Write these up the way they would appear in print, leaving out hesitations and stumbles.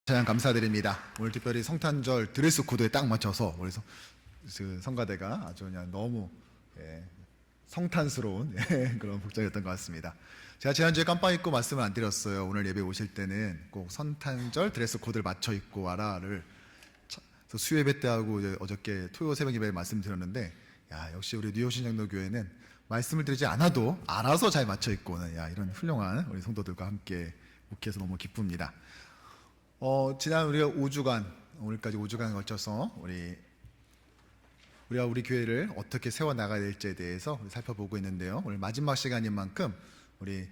찬양 감사드립니다. 오늘 특별히 성탄절 드레스 코드에 딱 맞춰서 우리 성가대가 아주 그냥 너무 성탄스러운 그런 복장이었던 것 같습니다. 제가 지난주에 깜빡 잊고 말씀을 안 드렸어요. 오늘 예배 오실 때는 꼭 성탄절 드레스 코드를 맞춰 입고 와라를 수요 예배 때 하고 어저께 토요 새벽 예배에 말씀드렸는데, 야, 역시 우리 뉴욕신장로교회는 말씀을 드리지 않아도 알아서 잘 맞춰 입고 오는 이런 훌륭한 우리 성도들과 함께 묵해서 너무 기쁩니다. 지난 우리가 5주간, 오늘까지 5주간 걸쳐서 우리가 우리 교회를 어떻게 세워나가야 될지에 대해서 살펴보고 있는데요. 오늘 마지막 시간인 만큼 우리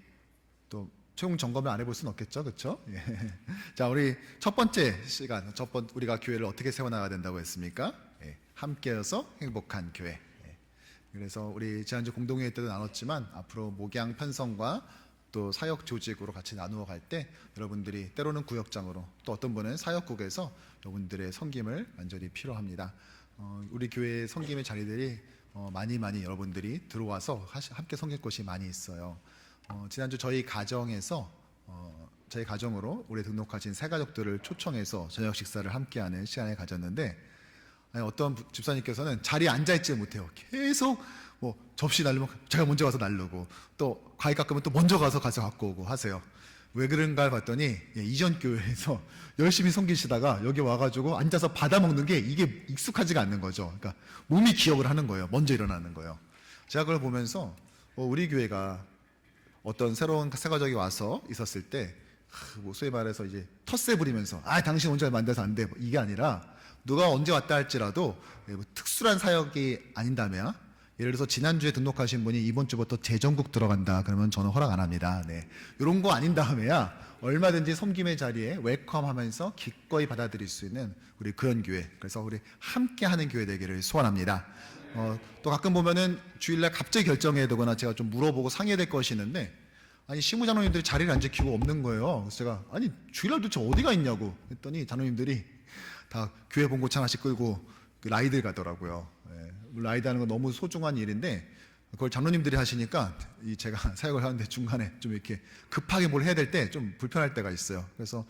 또 최종 점검을 안 해볼 수는 없겠죠, 그렇죠? 예. 자, 우리 첫 번째 시간, 우리가 교회를 어떻게 세워나가야 된다고 했습니까? 예. 함께여서 행복한 교회. 예. 그래서 우리 지난주 공동회의 때도 나눴지만 앞으로 목양 편성과 또 사역 조직으로 같이 나누어 갈 때 여러분들이 때로는 구역장으로, 또 어떤 분은 사역국에서 여러분들의 섬김을 완전히 필요합니다. 우리 교회의 섬김의 자리들이 많이 여러분들이 들어와서 함께 섬길 곳이 많이 있어요. 지난주 저희 가정으로 올해 등록하신 새 가족들을 초청해서 저녁 식사를 함께하는 시간을 가졌는데, 어떤 집사님께서는 자리에 앉아있지 못해요. 계속 접시 날르면 제가 먼저 가서 날르고, 또 과일 깎으면 또 먼저 가서 갖고 오고 하세요. 왜 그런가 봤더니 이전 교회에서 열심히 섬기시다가 여기 와가지고 앉아서 받아먹는 게 이게 익숙하지가 않는 거죠. 그러니까 몸이 기억을 하는 거예요. 먼저 일어나는 거예요. 제가 그걸 보면서 우리 교회가 어떤 새로운 새가족이 와서 있었을 때 소위 말해서 이제 텃세 부리면서 당신 혼자 만들어서 안 돼, 이게 아니라 누가 언제 왔다 할지라도 특수한 사역이 아닌다면, 예를 들어서 지난주에 등록하신 분이 이번 주부터 재정국 들어간다 그러면 저는 허락 안 합니다. 이런 거 아닌 다음에야 얼마든지 섬김의 자리에 웰컴하면서 기꺼이 받아들일 수 있는 우리 그런 교회, 그래서 우리 함께하는 교회 되기를 소원합니다. 또 가끔 보면은 주일날 갑자기 결정해야 되거나 제가 좀 물어보고 상의해야 될 것이 있는데, 신부장로님들이 자리를 안 지키고 없는 거예요. 그래서 제가 주일날 도대체 어디가 있냐고 했더니 장로님들이 다 교회 본고차 하나씩 끌고 라이드를 가더라고요. 라이드 하는 건 너무 소중한 일인데 그걸 장로님들이 하시니까 제가 사역을 하는데 중간에 좀 이렇게 급하게 뭘 해야 될 때 좀 불편할 때가 있어요. 그래서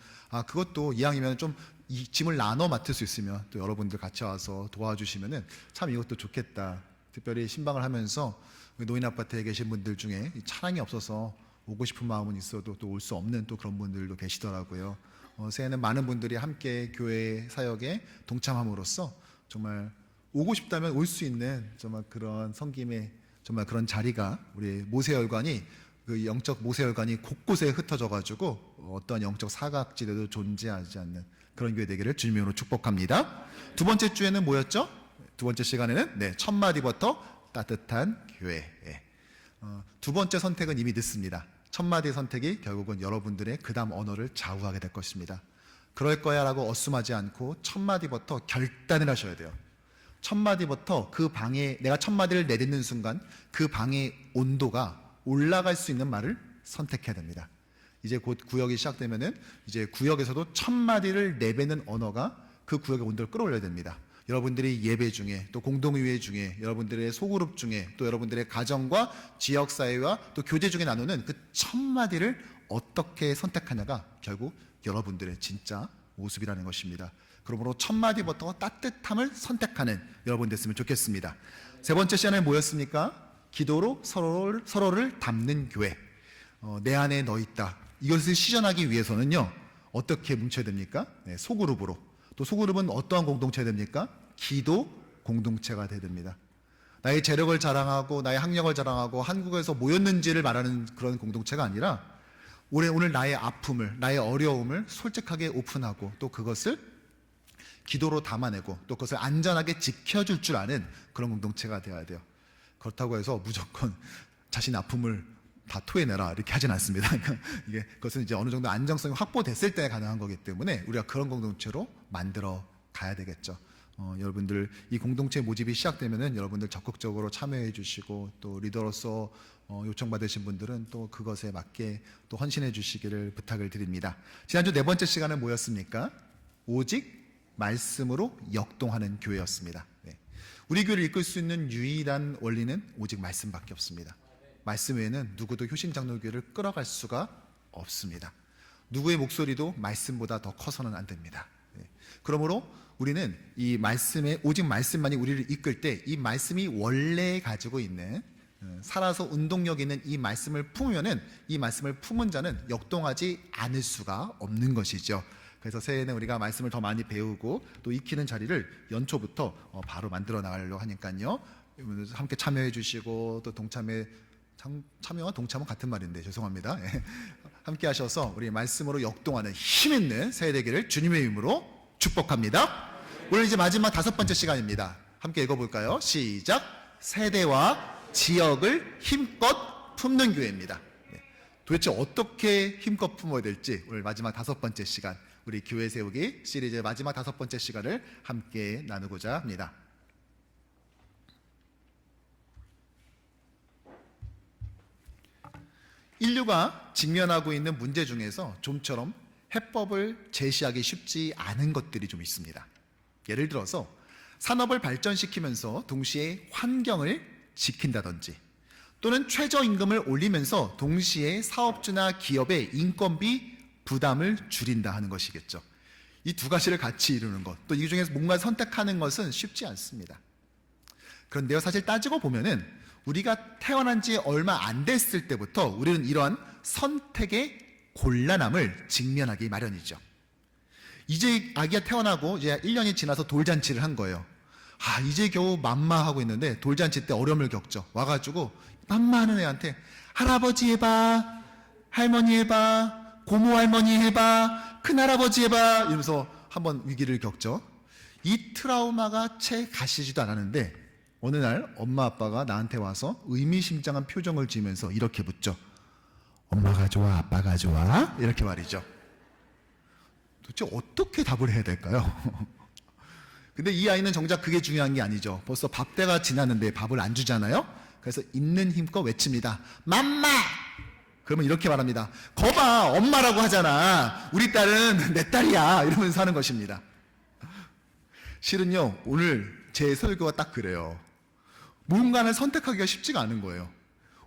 그것도 이왕이면 좀 이 짐을 나눠 맡을 수 있으면 또 여러분들 같이 와서 도와주시면은 참 이것도 좋겠다. 특별히 신방을 하면서 노인 아파트에 계신 분들 중에 차량이 없어서 오고 싶은 마음은 있어도 또 올 수 없는 또 그런 분들도 계시더라고요. 새해에는 많은 분들이 함께 교회 사역에 동참함으로써 정말 오고 싶다면 올 수 있는 정말 그런 섬김의 정말 그런 자리가, 우리 모세혈관이 그 영적 모세혈관이 곳곳에 흩어져 가지고 어떠한 영적 사각지대도 존재하지 않는 그런 교회 되기를 주님의 이름으로 축복합니다. 두 번째 주에는 뭐였죠? 두 번째 시간에는 첫 마디부터 따뜻한 교회. 두 번째 선택은 이미 늦습니다. 첫 마디의 선택이 결국은 여러분들의 그 다음 언어를 좌우하게 될 것입니다. 그럴 거야 라고 어수하지 않고 첫 마디부터 결단을 하셔야 돼요. 첫 마디부터 그 방에, 내가 첫 마디를 내딛는 순간 그 방의 온도가 올라갈 수 있는 말을 선택해야 됩니다. 이제 곧 구역이 시작되면은 이제 구역에서도 첫 마디를 내뱉는 언어가 그 구역의 온도를 끌어올려야 됩니다. 여러분들이 예배 중에, 또 공동의회 중에, 여러분들의 소그룹 중에, 또 여러분들의 가정과 지역사회와 또 교제 중에 나누는 그 첫 마디를 어떻게 선택하냐가 결국 여러분들의 진짜 모습이라는 것입니다. 그러므로 첫 마디부터 따뜻함을 선택하는 여러분 됐으면 좋겠습니다. 세 번째 시간에 뭐였습니까? 기도로 서로를 담는 교회. 내 안에 너 있다. 이것을 실현하기 위해서는요, 어떻게 뭉쳐야 됩니까? 소그룹으로. 또 소그룹은 어떠한 공동체가 됩니까? 기도 공동체가 돼야 됩니다. 나의 재력을 자랑하고 나의 학력을 자랑하고 한국에서 뭐였는지를 말하는 그런 공동체가 아니라 오늘 나의 아픔을, 나의 어려움을 솔직하게 오픈하고 또 그것을 기도로 담아내고 또 그것을 안전하게 지켜줄 줄 아는 그런 공동체가 되어야 돼요. 그렇다고 해서 무조건 자신 아픔을 다 토해내라 이렇게 하진 않습니다. 그것은 이제 어느 정도 안정성이 확보됐을 때 가능한 거기 때문에 우리가 그런 공동체로 만들어 가야 되겠죠. 여러분들 이 공동체 모집이 시작되면은 여러분들 적극적으로 참여해 주시고, 또 리더로서 요청받으신 분들은 또 그것에 맞게 또 헌신해 주시기를 부탁을 드립니다. 지난주 네 번째 시간은 뭐였습니까? 오직 말씀으로 역동하는 교회였습니다. 우리 교회를 이끌 수 있는 유일한 원리는 오직 말씀밖에 없습니다. 말씀 외에는 누구도 효신장로교회를 끌어갈 수가 없습니다. 누구의 목소리도 말씀보다 더 커서는 안 됩니다. 그러므로 우리는 이 말씀에, 오직 말씀만이 우리를 이끌 때 이 말씀이 원래 가지고 있는 살아서 운동력 있는 이 말씀을 품으면은, 이 말씀을 품은 자는 역동하지 않을 수가 없는 것이죠. 그래서 새해에는 우리가 말씀을 더 많이 배우고 또 익히는 자리를 연초부터 바로 만들어 나가려고 하니까요. 함께 참여해 주시고, 또 참여와 동참은 같은 말인데 죄송합니다. 함께 하셔서 우리 말씀으로 역동하는 힘 있는 새해 되기를 주님의 이름으로 축복합니다. 오늘 이제 마지막 5번째 시간입니다. 함께 읽어볼까요? 시작. 세대와 지역을 힘껏 품는 교회입니다. 도대체 어떻게 힘껏 품어야 될지 오늘 마지막 5번째 시간, 우리 교회 세우기 시리즈의 마지막 5번째 시간을 함께 나누고자 합니다. 인류가 직면하고 있는 문제 중에서 좀처럼 해법을 제시하기 쉽지 않은 것들이 좀 있습니다. 예를 들어서 산업을 발전시키면서 동시에 환경을 지킨다든지, 또는 최저임금을 올리면서 동시에 사업주나 기업의 인건비 부담을 줄인다 하는 것이겠죠. 이 두 가지를 같이 이루는 것, 또 이 중에서 뭔가 선택하는 것은 쉽지 않습니다. 그런데요, 사실 따지고 보면은 우리가 태어난 지 얼마 안 됐을 때부터 우리는 이러한 선택의 곤란함을 직면하기 마련이죠. 이제 아기가 태어나고 이제 1년이 지나서 돌잔치를 한 거예요. 이제 겨우 맘마하고 있는데 돌잔치 때 어려움을 겪죠. 와가지고 맘마하는 애한테 할아버지 해봐, 할머니 해봐, 고모 할머니 해봐, 큰할아버지 해봐 이러면서 한번 위기를 겪죠. 이 트라우마가 채 가시지도 않았는데 어느 날 엄마 아빠가 나한테 와서 의미심장한 표정을 지으면서 이렇게 묻죠. 엄마가 좋아, 아빠가 좋아? 이렇게 말이죠. 도대체 어떻게 답을 해야 될까요? 근데 이 아이는 정작 그게 중요한 게 아니죠. 벌써 밥때가 지났는데 밥을 안 주잖아요. 그래서 있는 힘껏 외칩니다. 맘마! 그러면 이렇게 말합니다. 거봐, 엄마라고 하잖아. 우리 딸은 내 딸이야. 이러면서 하는 것입니다. 실은요, 오늘 제 설교가 딱 그래요. 무언가를 선택하기가 쉽지가 않은 거예요.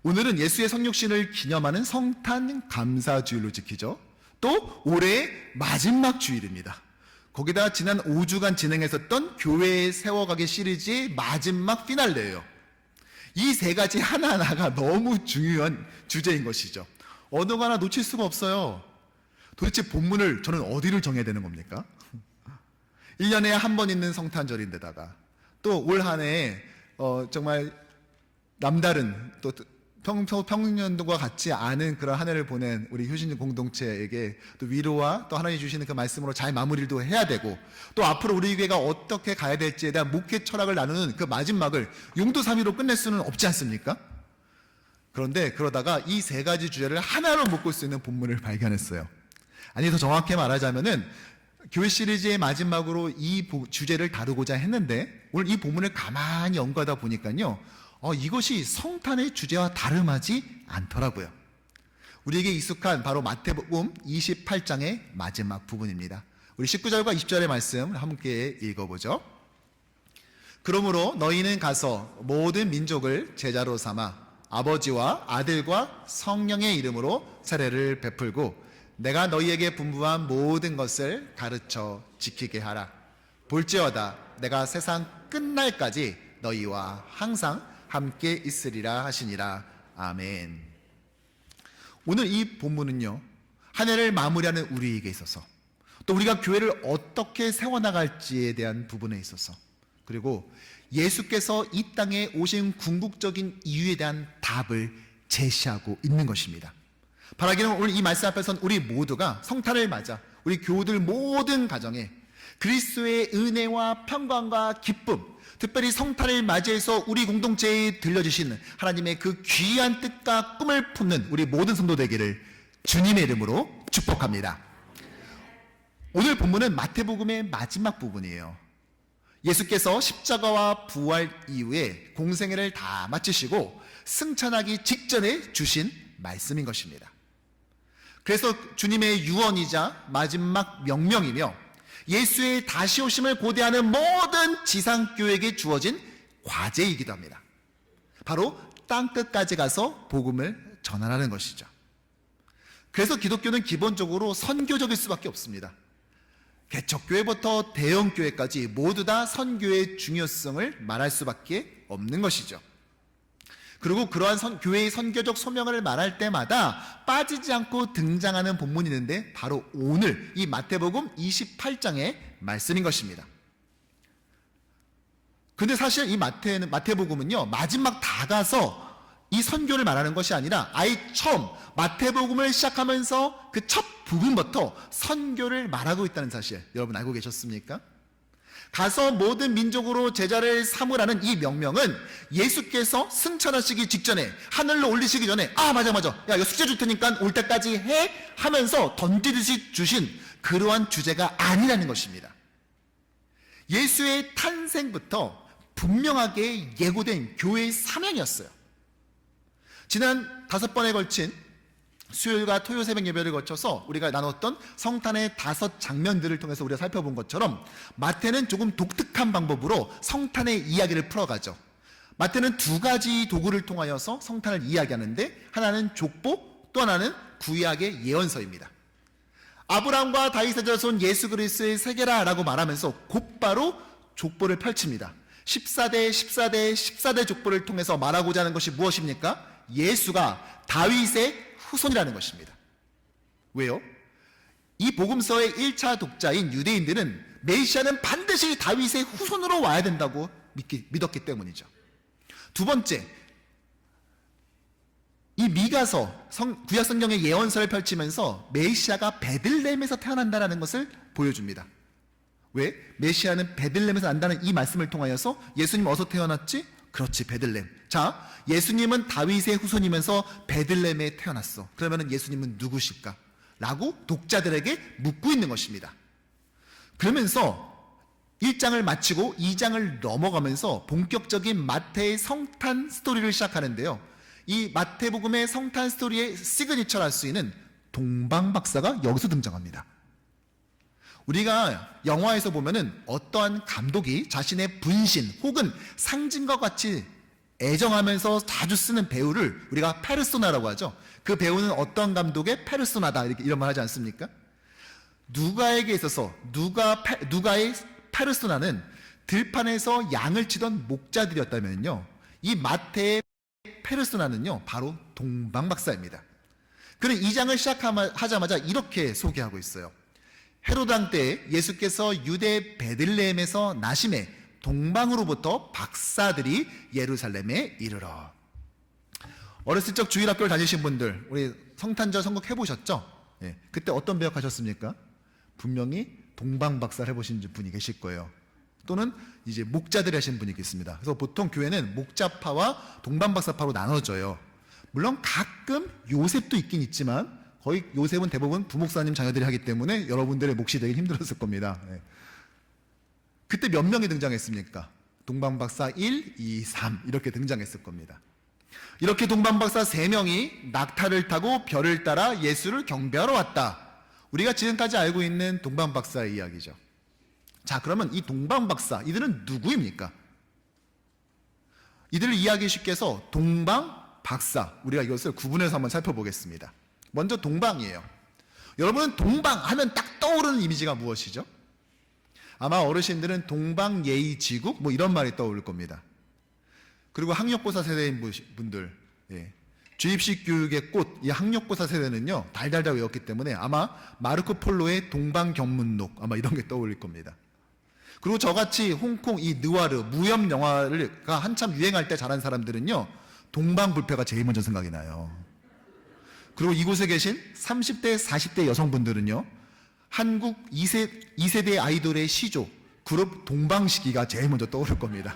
오늘은 예수의 성육신을 기념하는 성탄 감사주일로 지키죠. 또 올해의 마지막 주일입니다. 거기다 지난 5주간 진행했었던 교회에 세워가기 시리즈의 마지막 피날레예요. 이 세 가지 하나하나가 너무 중요한 주제인 것이죠. 어느 하나 놓칠 수가 없어요. 도대체 본문을 저는 어디를 정해야 되는 겁니까? 1년에 한 번 있는 성탄절인데다가 또 올 한 해에 정말 남다른 또 평년도와 같지 않은 그런 한 해를 보낸 우리 효신 공동체에게 또 위로와 또 하나님이 주시는 그 말씀으로 잘 마무리도 해야 되고, 또 앞으로 우리 교회가 어떻게 가야 될지에 대한 목회 철학을 나누는 그 마지막을 용두삼위로 끝낼 수는 없지 않습니까? 그런데 그러다가 이 세 가지 주제를 하나로 묶을 수 있는 본문을 발견했어요. 아니, 더 정확히 말하자면은 교회 시리즈의 마지막으로 이 주제를 다루고자 했는데 오늘 이 본문을 가만히 연구하다 보니까요, 이것이 성탄의 주제와 다름하지 않더라고요. 우리에게 익숙한 바로 마태복음 28장의 마지막 부분입니다. 우리 19절과 20절의 말씀 함께 읽어보죠. 그러므로 너희는 가서 모든 민족을 제자로 삼아 아버지와 아들과 성령의 이름으로 세례를 베풀고 내가 너희에게 분부한 모든 것을 가르쳐 지키게 하라. 볼지어다 내가 세상 끝날까지 너희와 항상 함께 있으리라 하시니라. 아멘. 오늘 이 본문은요, 한 해를 마무리하는 우리에게 있어서, 또 우리가 교회를 어떻게 세워나갈지에 대한 부분에 있어서, 그리고 예수께서 이 땅에 오신 궁극적인 이유에 대한 답을 제시하고 있는 것입니다. 바라기는 오늘 이 말씀 앞에선 우리 모두가 성탄을 맞아 우리 교우들 모든 가정에 그리스도의 은혜와 평강과 기쁨, 특별히 성탄을 맞이해서 우리 공동체에 들려주신 하나님의 그 귀한 뜻과 꿈을 품는 우리 모든 성도 되기를 주님의 이름으로 축복합니다. 오늘 본문은 마태복음의 마지막 부분이에요. 예수께서 십자가와 부활 이후에 공생애를 다 마치시고 승천하기 직전에 주신 말씀인 것입니다. 그래서 주님의 유언이자 마지막 명령이며 예수의 다시 오심을 고대하는 모든 지상교회에게 주어진 과제이기도 합니다. 바로 땅끝까지 가서 복음을 전하라는 것이죠. 그래서 기독교는 기본적으로 선교적일 수밖에 없습니다. 개척교회부터 대형교회까지 모두 다 선교의 중요성을 말할 수밖에 없는 것이죠. 그리고 그러한 교회의 선교적 소명을 말할 때마다 빠지지 않고 등장하는 본문이 있는데 바로 오늘 이 마태복음 28장의 말씀인 것입니다. 근데 사실 이 마태복음은요, 마지막 다 가서 이 선교를 말하는 것이 아니라 아예 처음 마태복음을 시작하면서 그 첫 부분부터 선교를 말하고 있다는 사실 여러분 알고 계셨습니까? 가서 모든 민족으로 제자를 삼으라는 이 명령은 예수께서 승천하시기 직전에, 하늘로 올리시기 전에 맞아 야 이거 숙제 줄 테니까 올 때까지 해 하면서 던지듯이 주신 그러한 주제가 아니라는 것입니다. 예수의 탄생부터 분명하게 예고된 교회의 사명이었어요. 지난 5번에 걸친 수요일과 토요 새벽 예배를 거쳐서 우리가 나눴던 성탄의 5 장면들을 통해서 우리가 살펴본 것처럼 마태는 조금 독특한 방법으로 성탄의 이야기를 풀어가죠. 마태는 2가지 도구를 통하여서 성탄을 이야기하는데, 하나는 족보, 또 하나는 구약의 예언서입니다. 아브라함과 다윗의 자손 예수 그리스도의 세계라라고 말하면서 곧바로 족보를 펼칩니다. 14대 족보를 통해서 말하고자 하는 것이 무엇입니까? 예수가 다윗의 후손이라는 것입니다. 왜요? 이 복음서의 1차 독자인 유대인들은 메시아는 반드시 다윗의 후손으로 와야 된다고 믿었기 때문이죠. 두 번째, 이 미가서 구약 성경의 예언서를 펼치면서 메시아가 베들레헴에서 태어난다는 것을 보여줍니다. 왜? 메시아는 베들레헴에서 난다는 이 말씀을 통하여서 예수님 어디서 태어났지? 그렇지, 베들레헴. 자, 예수님은 다윗의 후손이면서 베들레헴에 태어났어. 그러면 예수님은 누구실까? 라고 독자들에게 묻고 있는 것입니다. 그러면서 1장을 마치고 2장을 넘어가면서 본격적인 마태의 성탄 스토리를 시작하는데요. 이 마태복음의 성탄 스토리의 시그니처를 할 수 있는 동방박사가 여기서 등장합니다. 우리가 영화에서 보면은 어떠한 감독이 자신의 분신 혹은 상징과 같이 애정하면서 자주 쓰는 배우를 우리가 페르소나라고 하죠. 그 배우는 어떤 감독의 페르소나다, 이런 말 하지 않습니까? 누가에게 있어서 누가의 페르소나는 들판에서 양을 치던 목자들이었다면요, 이 마태의 페르소나는요 바로 동방박사입니다. 그는 2장을 시작하자마자 이렇게 소개하고 있어요. 헤로드 왕 때 예수께서 유대 베들레헴에서 나심에 동방으로부터 박사들이 예루살렘에 이르러. 어렸을 적 주일학교를 다니신 분들, 우리 성탄절 선곡 해보셨죠? 예, 그때 어떤 배역하셨습니까? 분명히 동방박사를 해보신 분이 계실 거예요. 또는 이제 목자들이 하신 분이 있습니다. 그래서 보통 교회는 목자파와 동방박사파로 나눠져요. 물론 가끔 요셉도 있긴 있지만 거의 요셉은 대부분 부목사님 자녀들이 하기 때문에 여러분들의 몫이 되긴 힘들었을 겁니다. 네. 그때 몇 명이 등장했습니까? 동방박사 1, 2, 3 이렇게 등장했을 겁니다. 이렇게 동방박사 3명이 낙타를 타고 별을 따라 예수를 경배하러 왔다. 우리가 지금까지 알고 있는 동방박사의 이야기죠. 자, 그러면 이 동방박사, 이들은 누구입니까? 이들을 이해하기 쉽게 해서 동방박사, 우리가 이것을 구분해서 한번 살펴보겠습니다. 먼저 동방이에요. 여러분은 동방 하면 딱 떠오르는 이미지가 무엇이죠? 아마 어르신들은 동방예의지국 뭐 이런 말이 떠오를 겁니다. 그리고 학력고사 세대인 분들, 예. 주입식 교육의 꽃, 이 학력고사 세대는요 달달달 외웠기 때문에 아마 마르코 폴로의 동방견문록 아마 이런 게 떠올릴 겁니다. 그리고 저같이 홍콩 이 느와르 무협 영화가 한참 유행할 때 자란 사람들은요 동방불패가 제일 먼저 생각이 나요. 그리고 이곳에 계신 30대, 40대 여성분들은요, 한국 2세대 아이돌의 시조, 그룹 동방시기가 제일 먼저 떠오를 겁니다.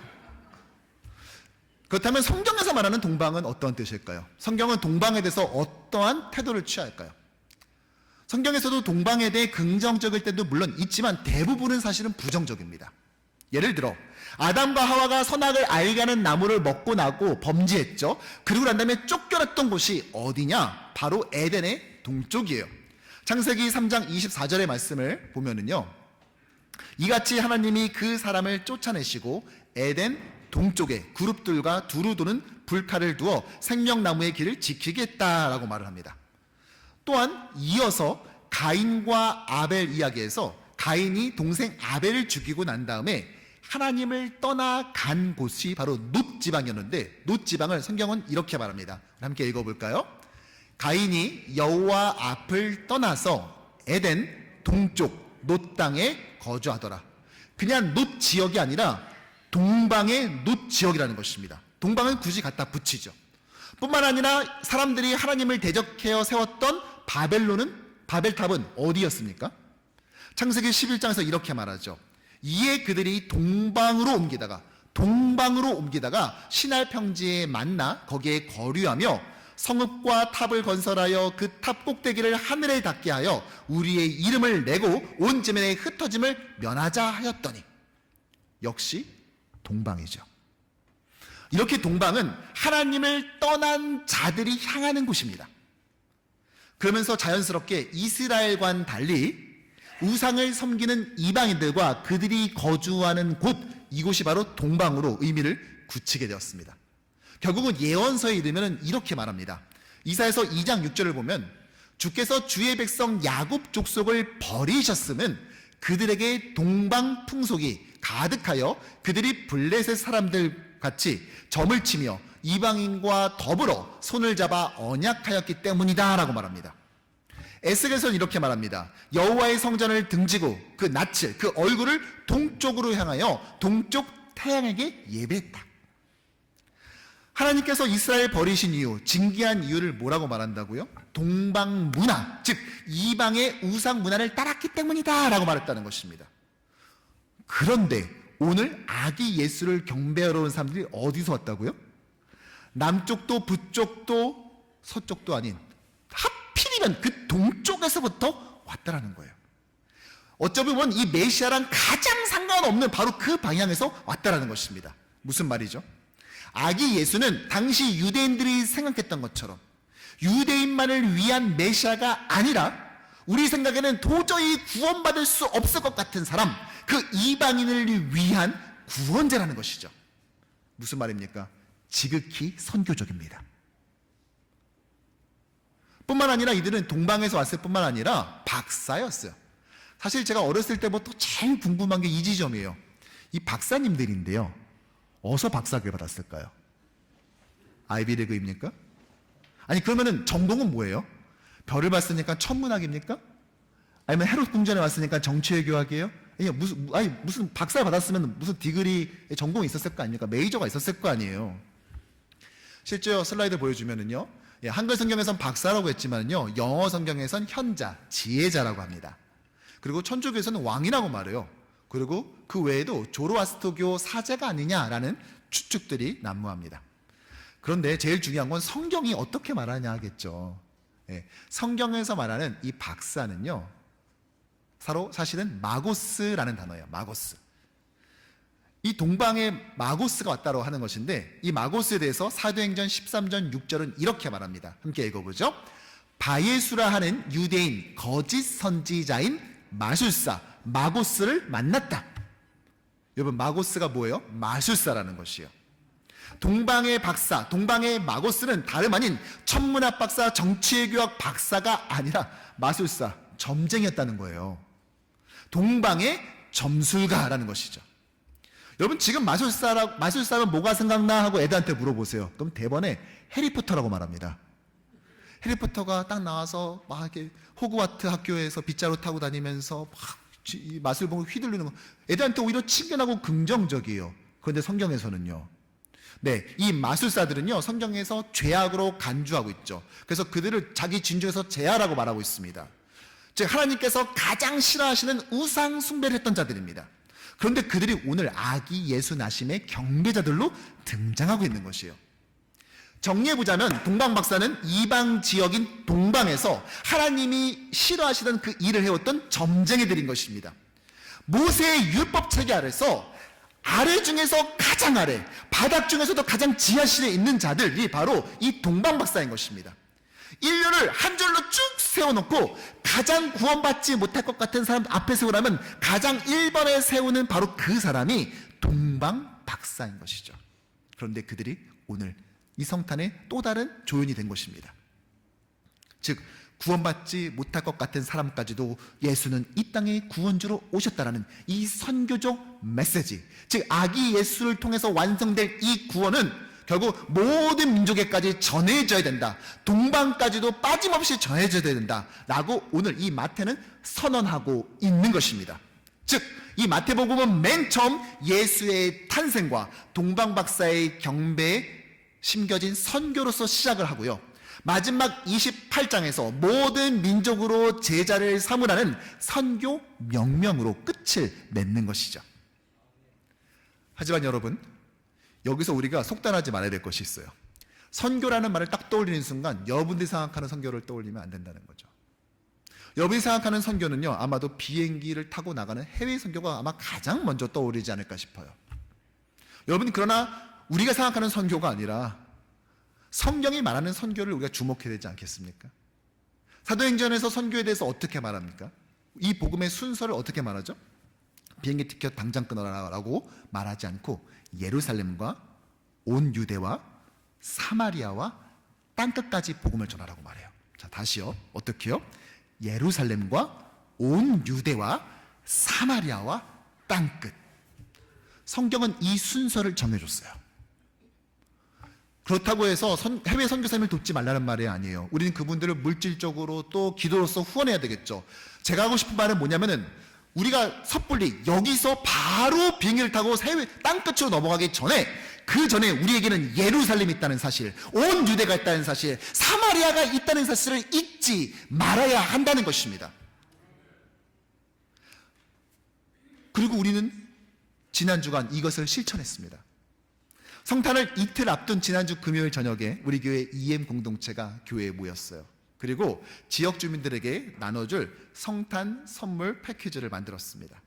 그렇다면 성경에서 말하는 동방은 어떤 뜻일까요? 성경은 동방에 대해서 어떠한 태도를 취할까요? 성경에서도 동방에 대해 긍정적일 때도 물론 있지만 대부분은 사실은 부정적입니다. 예를 들어 아담과 하와가 선악을 알게 하는 나무를 먹고 나고 범죄했죠. 그리고 난 다음에 쫓겨났던 곳이 어디냐? 바로 에덴의 동쪽이에요. 창세기 3장 24절의 말씀을 보면은요, 이같이 하나님이 그 사람을 쫓아내시고 에덴 동쪽에 그룹들과 두루 도는 불칼을 두어 생명나무의 길을 지키겠다라고 말을 합니다. 또한 이어서 가인과 아벨 이야기에서 가인이 동생 아벨을 죽이고 난 다음에 하나님을 떠나간 곳이 바로 놋 지방이었는데, 놋 지방을 성경은 이렇게 말합니다. 함께 읽어볼까요? 가인이 여호와 앞을 떠나서 에덴 동쪽 놋 땅에 거주하더라. 그냥 놋 지역이 아니라 동방의 놋 지역이라는 것입니다. 동방은 굳이 갖다 붙이죠. 뿐만 아니라 사람들이 하나님을 대적하여 세웠던 바벨탑은 어디였습니까? 창세기 11장에서 이렇게 말하죠. 이에 그들이 동방으로 옮기다가 시날 평지에 만나 거기에 거류하며 성읍과 탑을 건설하여 그 탑 꼭대기를 하늘에 닿게 하여 우리의 이름을 내고 온 지면에 흩어짐을 면하자 하였더니, 역시 동방이죠. 이렇게 동방은 하나님을 떠난 자들이 향하는 곳입니다. 그러면서 자연스럽게 이스라엘과는 달리 우상을 섬기는 이방인들과 그들이 거주하는 곳, 이곳이 바로 동방으로 의미를 굳히게 되었습니다. 결국은 예언서에 이르면 이렇게 말합니다. 이사야서 2장 6절을 보면 주께서 주의 백성 야곱 족속을 버리셨음은 그들에게 동방 풍속이 가득하여 그들이 블레셋 사람들 같이 점을 치며 이방인과 더불어 손을 잡아 언약하였기 때문이다 라고 말합니다. 에스겔서는 이렇게 말합니다. 여호와의 성전을 등지고 그 낯을, 그 얼굴을 동쪽으로 향하여 동쪽 태양에게 예배했다. 하나님께서 이스라엘 버리신 이유, 징계한 이유를 뭐라고 말한다고요? 동방 문화, 즉 이방의 우상 문화를 따랐기 때문이다 라고 말했다는 것입니다. 그런데 오늘 아기 예수를 경배하러 온 사람들이 어디서 왔다고요? 남쪽도 북쪽도 서쪽도 아닌 하필이면 그 동쪽에서부터 왔다라는 거예요. 어쩌면 이 메시아랑 가장 상관없는 바로 그 방향에서 왔다라는 것입니다. 무슨 말이죠? 아기 예수는 당시 유대인들이 생각했던 것처럼 유대인만을 위한 메시아가 아니라 우리 생각에는 도저히 구원받을 수 없을 것 같은 사람, 그 이방인을 위한 구원자라는 것이죠. 무슨 말입니까? 지극히 선교적입니다. 뿐만 아니라 이들은 동방에서 왔을 뿐만 아니라 박사였어요. 사실 제가 어렸을 때부터 제일 궁금한 게 이 지점이에요. 이 박사님들인데요, 어디서 박사학위를 받았을까요? 아이비리그입니까? 아니 그러면은 전공은 뭐예요? 별을 봤으니까 천문학입니까? 아니면 헤롯 궁전에 왔으니까 정치외교학이에요? 무슨 박사를 받았으면 무슨 디그리 전공이 있었을 거 아닙니까? 메이저가 있었을 거 아니에요. 실제로 슬라이드 보여주면은요, 한글 성경에선 박사라고 했지만요, 영어 성경에선 현자, 지혜자라고 합니다. 그리고 천주교에서는 왕이라고 말해요. 그리고 그 외에도 조로아스터교 사제가 아니냐라는 추측들이 난무합니다. 그런데 제일 중요한 건 성경이 어떻게 말하냐 하겠죠. 성경에서 말하는 이 박사는요, 사실은 마고스라는 단어예요. 마고스. 이 동방에 마고스가 왔다고 하는 것인데, 이 마고스에 대해서 사도행전 13전 6절은 이렇게 말합니다. 함께 읽어보죠. 바예수라 하는 유대인 거짓 선지자인 마술사 마고스를 만났다. 여러분, 마고스가 뭐예요? 마술사라는 것이요. 동방의 박사, 동방의 마고스는 다름 아닌 천문학 박사, 정치외교학 박사가 아니라 마술사, 점쟁이였다는 거예요. 동방의 점술가라는 것이죠. 여러분, 지금 마술사면 뭐가 생각나 하고 애들한테 물어보세요. 그럼 대번에 해리포터라고 말합니다. 해리포터가 딱 나와서 막 이렇게 호그와트 학교에서 빗자루 타고 다니면서 막 이 마술봉을 휘둘리는 거, 애들한테 오히려 친근하고 긍정적이에요. 그런데 성경에서는요, 이 마술사들은요, 성경에서 죄악으로 간주하고 있죠. 그래서 그들을 자기 진중에서 제하라고 말하고 있습니다. 즉 하나님께서 가장 싫어하시는 우상 숭배를 했던 자들입니다. 그런데 그들이 오늘 아기 예수 나심의 경배자들로 등장하고 있는 것이에요. 정리해보자면 동방 박사는 이방 지역인 동방에서 하나님이 싫어하시던 그 일을 해왔던 점쟁이들인 것입니다. 모세의 율법 체계 아래서 아래 중에서 가장 아래, 바닥 중에서도 가장 지하실에 있는 자들이 바로 이 동방 박사인 것입니다. 인류를 한 줄로 쭉 세워놓고 가장 구원받지 못할 것 같은 사람 앞에 세우라면 가장 1번에 세우는 바로 그 사람이 동방 박사인 것이죠. 그런데 그들이 오늘 이 성탄의 또 다른 조연이 된 것입니다. 즉 구원받지 못할 것 같은 사람까지도 예수는 이 땅에 구원주로 오셨다라는 이 선교적 메시지, 즉 아기 예수를 통해서 완성될 이 구원은 결국 모든 민족에까지 전해져야 된다, 동방까지도 빠짐없이 전해져야 된다 라고 오늘 이 마태는 선언하고 있는 것입니다. 즉 이 마태복음은 맨 처음 예수의 탄생과 동방박사의 경배에 심겨진 선교로서 시작을 하고요, 마지막 28장에서 모든 민족으로 제자를 삼으라는 선교 명령으로 끝을 맺는 것이죠. 하지만 여러분, 여기서 우리가 속단하지 말아야 될 것이 있어요. 선교라는 말을 딱 떠올리는 순간 여러분들이 생각하는 선교를 떠올리면 안 된다는 거죠. 여러분이 생각하는 선교는요, 아마도 비행기를 타고 나가는 해외 선교가 아마 가장 먼저 떠오르지 않을까 싶어요. 여러분, 그러나 우리가 생각하는 선교가 아니라 성경이 말하는 선교를 우리가 주목해야 되지 않겠습니까? 사도행전에서 선교에 대해서 어떻게 말합니까? 이 복음의 순서를 어떻게 말하죠? 비행기 티켓 당장 끊어라라고 말하지 않고 예루살렘과 온 유대와 사마리아와 땅끝까지 복음을 전하라고 말해요. 자, 다시요. 어떻게요? 예루살렘과 온 유대와 사마리아와 땅끝. 성경은 이 순서를 정해줬어요. 그렇다고 해서 해외 선교사님을 돕지 말라는 말이 아니에요. 우리는 그분들을 물질적으로 또 기도로서 후원해야 되겠죠. 제가 하고 싶은 말은 뭐냐면은, 우리가 섣불리 여기서 바로 비행기를 타고 해외 땅끝으로 넘어가기 전에, 그 전에 우리에게는 예루살렘이 있다는 사실, 온 유대가 있다는 사실, 사마리아가 있다는 사실을 잊지 말아야 한다는 것입니다. 그리고 우리는 지난 주간 이것을 실천했습니다. 성탄을 이틀 앞둔 지난주 금요일 저녁에 우리 교회 EM 공동체가 교회에 모였어요. 그리고 지역 주민들에게 나눠줄 성탄 선물 패키지를 만들었습니다.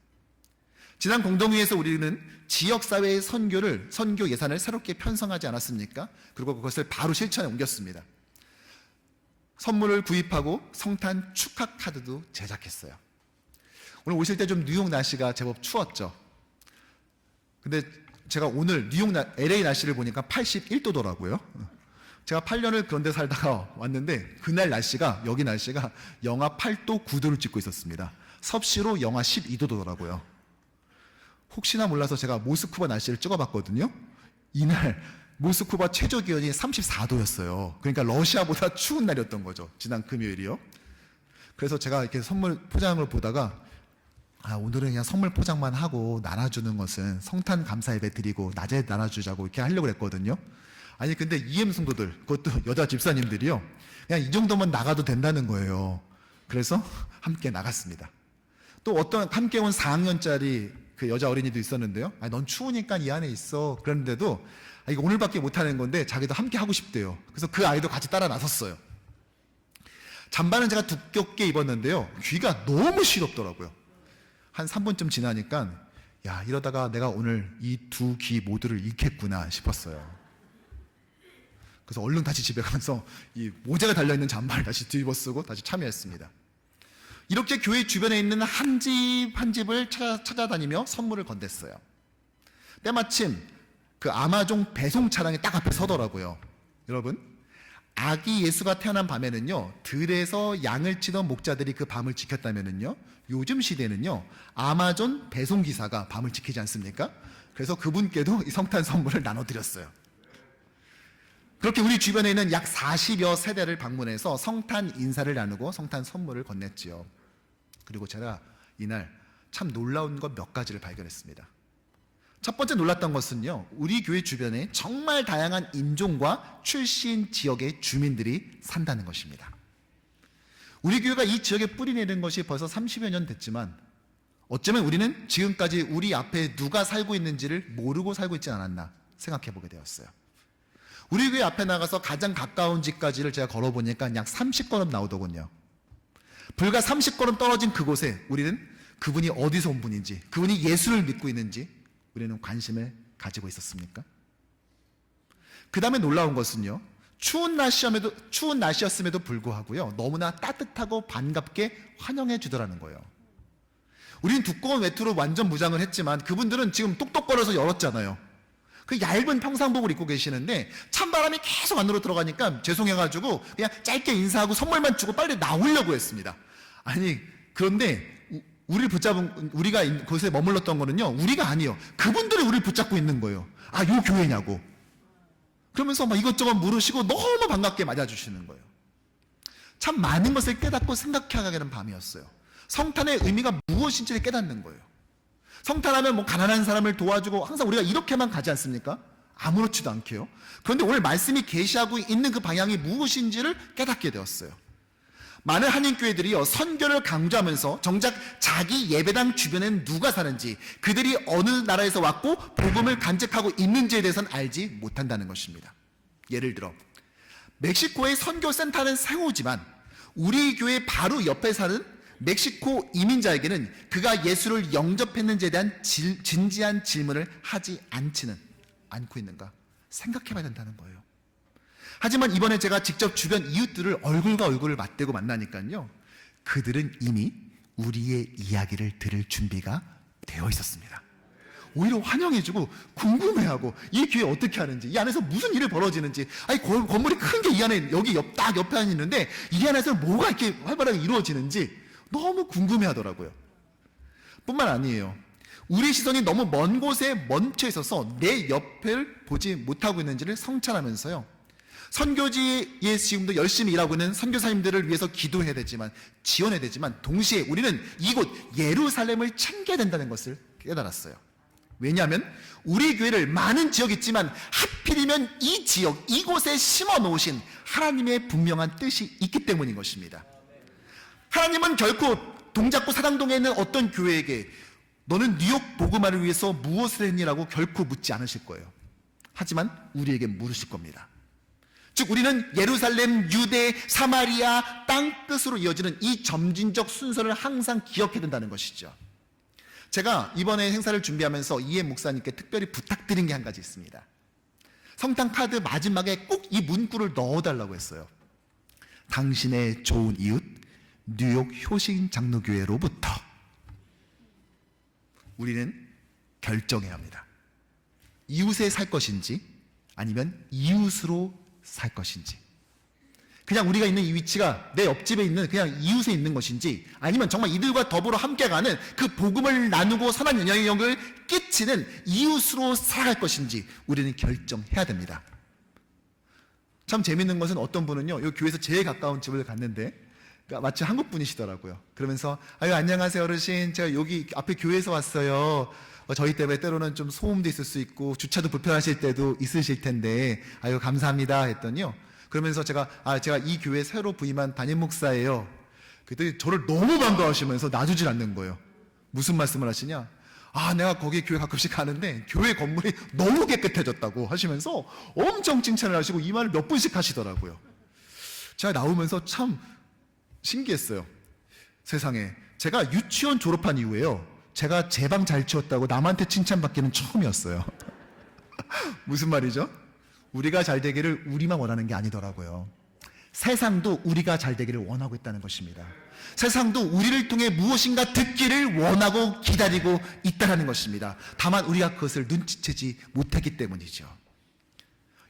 지난 공동회에서 우리는 지역사회의 선교 예산을 새롭게 편성하지 않았습니까? 그리고 그것을 바로 실천에 옮겼습니다. 선물을 구입하고 성탄 축하 카드도 제작했어요. 오늘 오실 때 좀 뉴욕 날씨가 제법 추웠죠. 근데 제가 오늘 뉴욕 LA 날씨를 보니까 81도더라고요. 제가 8년을 그런 데 살다가 왔는데 그날 날씨가, 여기 날씨가 영하 8도 9도를 찍고 있었습니다. 섭씨로 영하 12도더라고요. 혹시나 몰라서 제가 모스크바 날씨를 찍어봤거든요. 이날 모스크바 최저 기온이 34도였어요. 그러니까 러시아보다 추운 날이었던 거죠. 지난 금요일이요. 그래서 제가 이렇게 선물 포장을 보다가, 오늘은 그냥 선물 포장만 하고 나눠주는 것은 성탄 감사 예배 드리고 낮에 나눠주자고 이렇게 하려고 했거든요. 아니 근데 EM 성도들, 그것도 여자 집사님들이요, 그냥 이 정도만 나가도 된다는 거예요. 그래서 함께 나갔습니다. 또 어떤 함께 온 4학년짜리 그 여자 어린이도 있었는데요. 넌 추우니까 이 안에 있어. 그랬는데도 이거 오늘밖에 못하는 건데 자기도 함께 하고 싶대요. 그래서 그 아이도 같이 따라 나섰어요. 잠바는 제가 두껍게 입었는데요, 귀가 너무 시렵더라고요. 한 3분쯤 지나니까 이러다가 내가 오늘 이 두 귀 모두를 잃겠구나 싶었어요. 그래서 얼른 다시 집에 가면서 이 모자가 달려있는 잠바를 다시 뒤집어 쓰고 다시 참여했습니다. 이렇게 교회 주변에 있는 한 집 한 집을 찾아다니며 선물을 건넸어요. 때마침 그 아마존 배송 차량이 딱 앞에 서더라고요. 여러분, 아기 예수가 태어난 밤에는요, 들에서 양을 치던 목자들이 그 밤을 지켰다면은요, 요즘 시대는요, 아마존 배송기사가 밤을 지키지 않습니까? 그래서 그분께도 이 성탄 선물을 나눠드렸어요. 그렇게 우리 주변에 있는 약 40여 세대를 방문해서 성탄 인사를 나누고 성탄 선물을 건넸지요. 그리고 제가 이날 참 놀라운 것 몇 가지를 발견했습니다. 첫 번째 놀랐던 것은요, 우리 교회 주변에 정말 다양한 인종과 출신 지역의 주민들이 산다는 것입니다. 우리 교회가 이 지역에 뿌리 내린 것이 벌써 30여 년 됐지만 어쩌면 우리는 지금까지 우리 앞에 누가 살고 있는지를 모르고 살고 있지 않았나 생각해 보게 되었어요. 우리 교회 앞에 나가서 가장 가까운 집까지를 제가 걸어보니까 약 30걸음 나오더군요. 불과 30걸음 떨어진 그곳에 우리는 그분이 어디서 온 분인지, 그분이 예수를 믿고 있는지 우리는 관심을 가지고 있었습니까? 그 다음에 놀라운 것은요, 추운 날씨였음에도 불구하고요, 너무나 따뜻하고 반갑게 환영해 주더라는 거예요. 우리는 두꺼운 외투로 완전 무장을 했지만 그분들은 지금 똑똑거려서 열었잖아요. 그 얇은 평상복을 입고 계시는데 찬바람이 계속 안으로 들어가니까 죄송해가지고 그냥 짧게 인사하고 선물만 주고 빨리 나오려고 했습니다. 아니 그런데 우리를 붙잡은, 우리가 그곳에 머물렀던 거는요, 우리가 아니에요. 그분들이 우리를 붙잡고 있는 거예요. 아, 요 교회냐고. 그러면서 막 이것저것 물으시고 너무 반갑게 맞아주시는 거예요. 참 많은 것을 깨닫고 생각하게 되는 밤이었어요. 성탄의 의미가 무엇인지를 깨닫는 거예요. 성탄하면 뭐 가난한 사람을 도와주고 항상 우리가 이렇게만 가지 않습니까? 아무렇지도 않게요. 그런데 오늘 말씀이 계시하고 있는 그 방향이 무엇인지를 깨닫게 되었어요. 많은 한인교회들이요, 선교를 강조하면서 정작 자기 예배당 주변엔 누가 사는지, 그들이 어느 나라에서 왔고 복음을 간직하고 있는지에 대해서는 알지 못한다는 것입니다. 예를 들어 멕시코의 선교센터는 세우지만 우리 교회 바로 옆에 사는 멕시코 이민자에게는 그가 예수를 영접했는지에 대한 진지한 질문을 하지 않고 있는가 생각해 봐야 된다는 거예요. 하지만 이번에 제가 직접 주변 이웃들을 얼굴과 얼굴을 맞대고 만나니까요, 그들은 이미 우리의 이야기를 들을 준비가 되어 있었습니다. 오히려 환영해주고 궁금해하고 이 교회 어떻게 하는지, 이 안에서 무슨 일이 벌어지는지, 아니 건물이 큰 게 이 안에 여기 딱 옆에 있는데 이 안에서 뭐가 이렇게 활발하게 이루어지는지 너무 궁금해하더라고요. 뿐만 아니에요. 우리 시선이 너무 먼 곳에 멈춰 있어서 내 옆을 보지 못하고 있는지를 성찰하면서요, 선교지에 지금도 열심히 일하고 있는 선교사님들을 위해서 기도해야 되지만, 지원해야 되지만, 동시에 우리는 이곳 예루살렘을 챙겨야 된다는 것을 깨달았어요. 왜냐하면 우리 교회를 많은 지역이 있지만 하필이면 이 지역, 이곳에 심어 놓으신 하나님의 분명한 뜻이 있기 때문인 것입니다. 하나님은 결코 동작구 사당동에 있는 어떤 교회에게 너는 뉴욕 복음화를 위해서 무엇을 했니라고 결코 묻지 않으실 거예요. 하지만 우리에게 물으실 겁니다. 즉 우리는 예루살렘, 유대, 사마리아 땅 끝으로 이어지는 이 점진적 순서를 항상 기억해야 된다는 것이죠. 제가 이번에 행사를 준비하면서 이해 목사님께 특별히 부탁드린 게 한 가지 있습니다. 성탄 카드 마지막에 꼭 이 문구를 넣어달라고 했어요. 당신의 좋은 이웃 뉴욕 효신 장로교회로부터. 우리는 결정해야 합니다. 이웃에 살 것인지 아니면 이웃으로 살 것인지, 그냥 우리가 있는 이 위치가 내 옆집에 있는 그냥 이웃에 있는 것인지, 아니면 정말 이들과 더불어 함께 가는 그 복음을 나누고 선한 영향력을 끼치는 이웃으로 살아갈 것인지 우리는 결정해야 됩니다. 참 재밌는 것은 어떤 분은요, 이 교회에서 제일 가까운 집을 갔는데 마치 한국 분이시더라고요. 그러면서 아유 안녕하세요 어르신, 제가 여기 앞에 교회에서 왔어요. 저희 때문에 때로는 좀 소음도 있을 수 있고 주차도 불편하실 때도 있으실 텐데 아유 감사합니다 했더니요, 그러면서 제가 이 교회 새로 부임한 담임 목사예요. 그랬더니 저를 너무 반가워하시면서 놔주질 않는 거예요. 무슨 말씀을 하시냐, 내가 거기 교회 가끔씩 가는데 교회 건물이 너무 깨끗해졌다고 하시면서 엄청 칭찬을 하시고 이 말을 몇 분씩 하시더라고요. 제가 나오면서 참 신기했어요. 세상에, 제가 유치원 졸업한 이후에요, 제가 제 방 잘 치웠다고 남한테 칭찬받기는 처음이었어요. 무슨 말이죠? 우리가 잘 되기를 우리만 원하는 게 아니더라고요. 세상도 우리가 잘 되기를 원하고 있다는 것입니다. 세상도 우리를 통해 무엇인가 듣기를 원하고 기다리고 있다는 것입니다. 다만 우리가 그것을 눈치채지 못했기 때문이죠.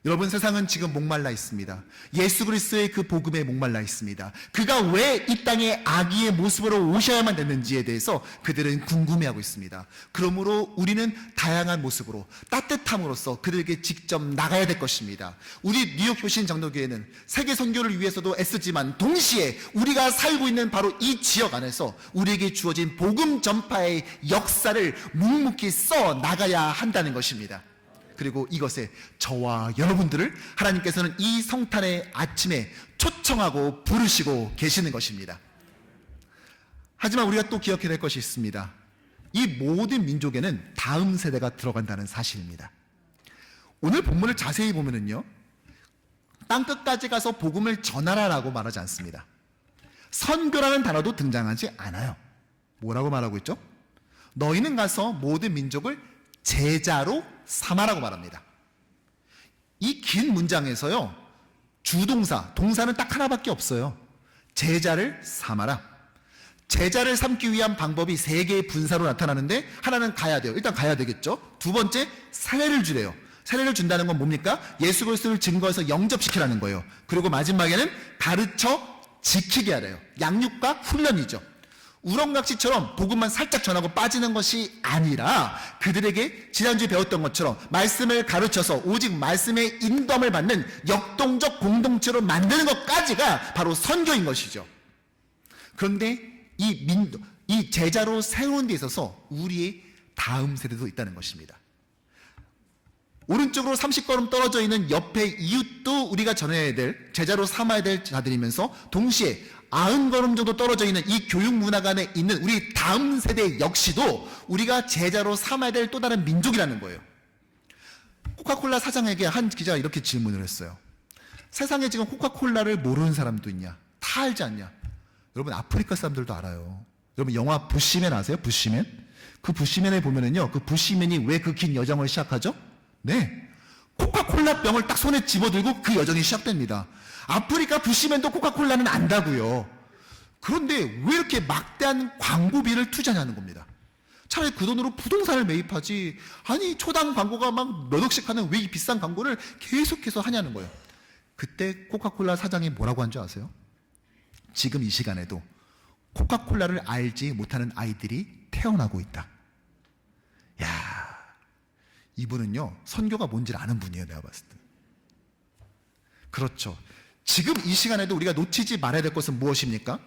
여러분, 세상은 지금 목말라 있습니다. 예수 그리스도의 그 복음에 목말라 있습니다. 그가 왜 이 땅에 아기의 모습으로 오셔야만 됐는지에 대해서 그들은 궁금해하고 있습니다. 그러므로 우리는 다양한 모습으로 따뜻함으로써 그들에게 직접 나가야 될 것입니다. 우리 뉴욕 효신 장로교회는 세계 선교를 위해서도 애쓰지만 동시에 우리가 살고 있는 바로 이 지역 안에서 우리에게 주어진 복음 전파의 역사를 묵묵히 써 나가야 한다는 것입니다. 그리고 이것에 저와 여러분들을 하나님께서는 이 성탄의 아침에 초청하고 부르시고 계시는 것입니다. 하지만 우리가 또 기억해야 될 것이 있습니다. 이 모든 민족에는 다음 세대가 들어간다는 사실입니다. 오늘 본문을 자세히 보면은요, 땅끝까지 가서 복음을 전하라라고 말하지 않습니다. 선교라는 단어도 등장하지 않아요. 뭐라고 말하고 있죠? 너희는 가서 모든 민족을 제자로 삼아라고 말합니다. 이 긴 문장에서요, 주동사, 동사는 딱 하나밖에 없어요. 제자를 삼아라. 제자를 삼기 위한 방법이 세 개의 분사로 나타나는데, 하나는 가야 돼요. 일단 가야 되겠죠. 두 번째, 사례를 주래요. 세례를 준다는 건 뭡니까? 예수 그리스도를 증거해서 영접시키라는 거예요. 그리고 마지막에는 가르쳐 지키게 하래요. 양육과 훈련이죠. 우렁각시처럼 복음만 살짝 전하고 빠지는 것이 아니라 그들에게 지난주에 배웠던 것처럼 말씀을 가르쳐서 오직 말씀의 인도함을 받는 역동적 공동체로 만드는 것까지가 바로 선교인 것이죠. 그런데 이 제자로 세우는 데 있어서 우리의 다음 세대도 있다는 것입니다. 오른쪽으로 30걸음 떨어져 있는 옆에 이웃도 우리가 전해야 될, 제자로 삼아야 될 자들이면서 동시에 90걸음 정도 떨어져 있는 이 교육 문화가 안에 있는 우리 다음 세대 역시도 우리가 제자로 삼아야 될 또 다른 민족이라는 거예요. 코카콜라 사장에게 한 기자가 이렇게 질문을 했어요. 세상에 지금 코카콜라를 모르는 사람도 있냐? 다 알지 않냐? 여러분, 아프리카 사람들도 알아요. 여러분, 영화 부시맨 아세요? 부시맨? 그 부시맨에 보면은요, 그 부시맨이 왜 그 긴 여정을 시작하죠? 네, 코카콜라 병을 딱 손에 집어들고 그 여정이 시작됩니다. 아프리카 부시맨도 코카콜라는 안다고요. 그런데 왜 이렇게 막대한 광고비를 투자하냐는 겁니다. 차라리 그 돈으로 부동산을 매입하지, 아니 초당 광고가 막 몇 억씩 하는 왜 이 비싼 광고를 계속해서 하냐는 거예요. 그때 코카콜라 사장이 뭐라고 한 줄 아세요? 지금 이 시간에도 코카콜라를 알지 못하는 아이들이 태어나고 있다. 야, 이분은요 선교가 뭔지를 아는 분이에요. 내가 봤을 때. 그렇죠. 지금 이 시간에도 우리가 놓치지 말아야 될 것은 무엇입니까?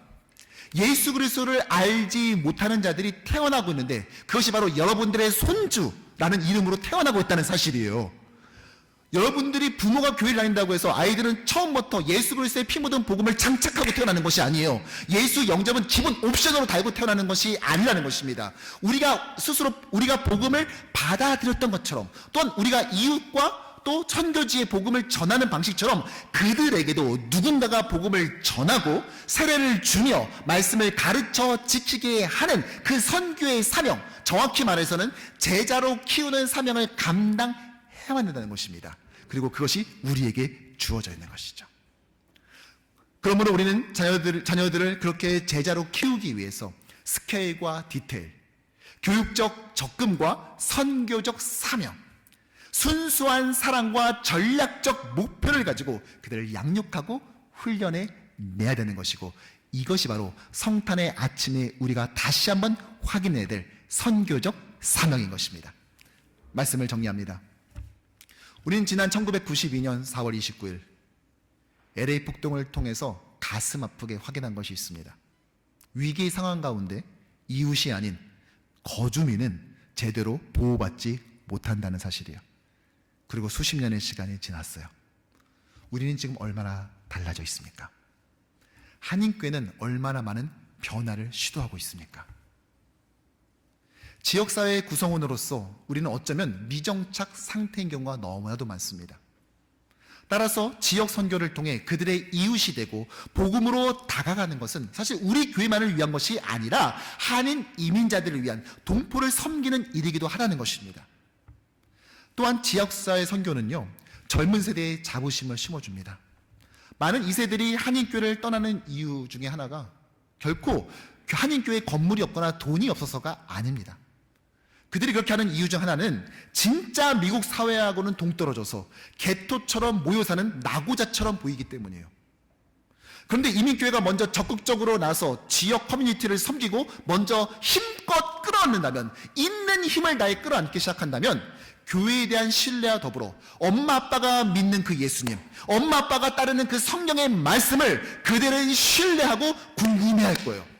예수 그리스도를 알지 못하는 자들이 태어나고 있는데 그것이 바로 여러분들의 손주라는 이름으로 태어나고 있다는 사실이에요. 여러분들이 부모가 교회를 다닌다고 해서 아이들은 처음부터 예수 그리스도의 피 묻은 복음을 장착하고 태어나는 것이 아니에요. 예수 영접은 기본 옵션으로 달고 태어나는 것이 아니라는 것입니다. 우리가 스스로 우리가 복음을 받아들였던 것처럼 또한 우리가 이웃과 또 천교지의 복음을 전하는 방식처럼 그들에게도 누군가가 복음을 전하고 세례를 주며 말씀을 가르쳐 지키게 하는 그 선교의 사명, 정확히 말해서는 제자로 키우는 사명을 감당해야 된다는 것입니다. 그리고 그것이 우리에게 주어져 있는 것이죠. 그러므로 우리는 자녀들을 그렇게 제자로 키우기 위해서 스케일과 디테일, 교육적 접근과 선교적 사명, 순수한 사랑과 전략적 목표를 가지고 그들을 양육하고 훈련해 내야 되는 것이고, 이것이 바로 성탄의 아침에 우리가 다시 한번 확인해야 될 선교적 사명인 것입니다. 말씀을 정리합니다. 우리는 지난 1992년 4월 29일 LA 폭동을 통해서 가슴 아프게 확인한 것이 있습니다. 위기 상황 가운데 이웃이 아닌 거주민은 제대로 보호받지 못한다는 사실이에요. 그리고 수십 년의 시간이 지났어요. 우리는 지금 얼마나 달라져 있습니까? 한인교회는 얼마나 많은 변화를 시도하고 있습니까? 지역사회의 구성원으로서 우리는 어쩌면 미정착 상태인 경우가 너무나도 많습니다. 따라서 지역 선교를 통해 그들의 이웃이 되고 복음으로 다가가는 것은 사실 우리 교회만을 위한 것이 아니라 한인 이민자들을 위한 동포를 섬기는 일이기도 하다는 것입니다. 또한 지역사회 선교는요, 젊은 세대의 자부심을 심어줍니다. 많은 2세들이 한인교회를 떠나는 이유 중에 하나가 결코 한인교회 건물이 없거나 돈이 없어서가 아닙니다. 그들이 그렇게 하는 이유 중 하나는 진짜 미국 사회하고는 동떨어져서 개토처럼 모여 사는 나고자처럼 보이기 때문이에요. 그런데 이민교회가 먼저 적극적으로 나서 지역 커뮤니티를 섬기고 먼저 힘껏 끌어안는다면, 있는 힘을 다해 끌어안기 시작한다면 교회에 대한 신뢰와 더불어 엄마 아빠가 믿는 그 예수님, 엄마 아빠가 따르는 그 성령의 말씀을 그들은 신뢰하고 궁금해할 거예요.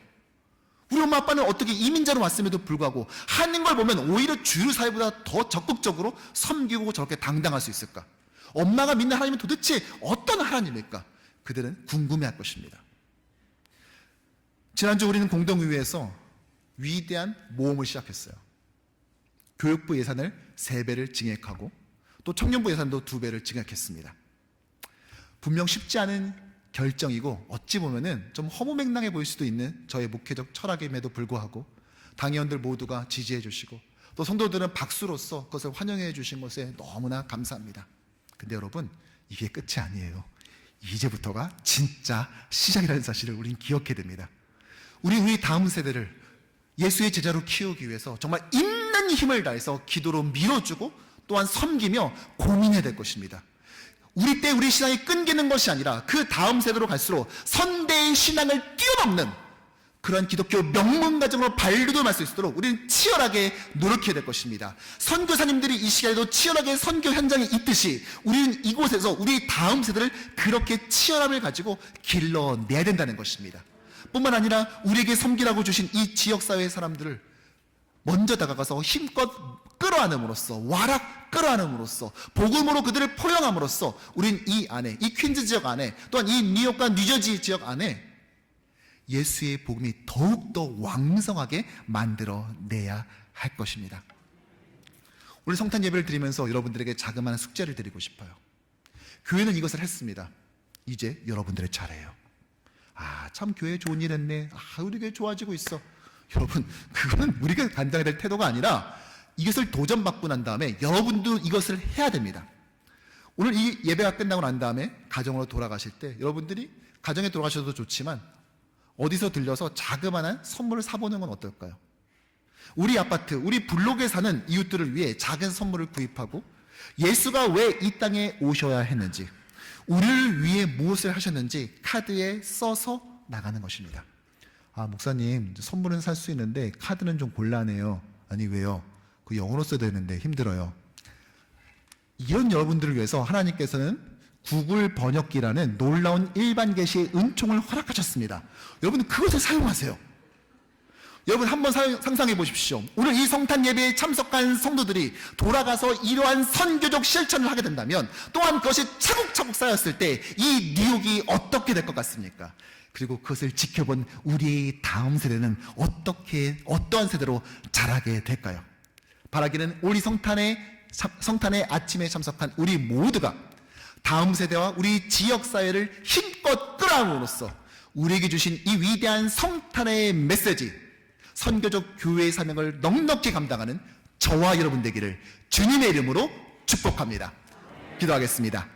우리 엄마 아빠는 어떻게 이민자로 왔음에도 불구하고 하는 걸 보면 오히려 주류 사회보다 더 적극적으로 섬기고 저렇게 당당할 수 있을까? 엄마가 믿는 하나님은 도대체 어떤 하나님일까? 그들은 궁금해할 것입니다. 지난주 우리는 공동의회에서 위대한 모험을 시작했어요. 교육부 예산을 3배를 증액하고 또 청년부 예산도 2배를 증액했습니다. 분명 쉽지 않은 결정이고 어찌 보면은 좀 허무맹랑해 보일 수도 있는 저의 목회적 철학임에도 불구하고 당의원들 모두가 지지해 주시고 또 성도들은 박수로서 그것을 환영해 주신 것에 너무나 감사합니다. 근데 여러분, 이게 끝이 아니에요. 이제부터가 진짜 시작이라는 사실을 우리는 기억해야 됩니다. 우리 다음 세대를 예수의 제자로 키우기 위해서 정말 있는 힘을 다해서 기도로 밀어주고 또한 섬기며 고민해야 될 것입니다. 우리 때 우리 신앙이 끊기는 것이 아니라 그 다음 세대로 갈수록 선대의 신앙을 뛰어넘는 그런 기독교 명문가정으로 발돋움할 수 있도록 우리는 치열하게 노력해야 될 것입니다. 선교사님들이 이 시간에도 치열하게 선교 현장에 있듯이 우리는 이곳에서 우리 다음 세대를 그렇게 치열함을 가지고 길러내야 된다는 것입니다. 뿐만 아니라 우리에게 섬기라고 주신 이 지역사회의 사람들을 먼저 다가가서 힘껏 끌어안음으로써, 와라 끌어안음으로써, 복음으로 그들을 포용함으로써 우린 이 안에, 이 퀸즈 지역 안에, 또한 이 뉴욕과 뉴저지 지역 안에 예수의 복음이 더욱더 왕성하게 만들어내야 할 것입니다. 오늘 성탄 예배를 드리면서 여러분들에게 자그마한 숙제를 드리고 싶어요. 교회는 이것을 했습니다. 이제 여러분들의 차례예요. 참 교회 좋은 일 했네. 우리 교회 좋아지고 있어. 여러분, 그거는 우리가 간당해야 될 태도가 아니라 이것을 도전받고 난 다음에 여러분도 이것을 해야 됩니다. 오늘 이 예배가 끝나고 난 다음에 가정으로 돌아가실 때 여러분들이 가정에 돌아가셔도 좋지만 어디서 들려서 자그마한 선물을 사보는 건 어떨까요? 우리 아파트, 우리 블록에 사는 이웃들을 위해 작은 선물을 구입하고 예수가 왜 이 땅에 오셔야 했는지, 우리를 위해 무엇을 하셨는지 카드에 써서 나가는 것입니다. 목사님, 선물은 살 수 있는데 카드는 좀 곤란해요. 아니, 왜요? 그 영어로 써야 되는데 힘들어요. 이런 여러분들을 위해서 하나님께서는 구글 번역기라는 놀라운 일반 계시의 은총을 허락하셨습니다. 여러분, 그것을 사용하세요. 여러분, 한번 상상해 보십시오. 오늘 이 성탄 예배에 참석한 성도들이 돌아가서 이러한 선교적 실천을 하게 된다면, 또한 그것이 차곡차곡 쌓였을 때 이 뉴욕이 어떻게 될 것 같습니까? 그리고 그것을 지켜본 우리의 다음 세대는 어떠한 세대로 자라게 될까요? 바라기는 우리 성탄의 아침에 참석한 우리 모두가 다음 세대와 우리 지역사회를 힘껏 끌어안음으로써 우리에게 주신 이 위대한 성탄의 메시지, 선교적 교회의 사명을 넉넉히 감당하는 저와 여러분 되기를 주님의 이름으로 축복합니다. 기도하겠습니다.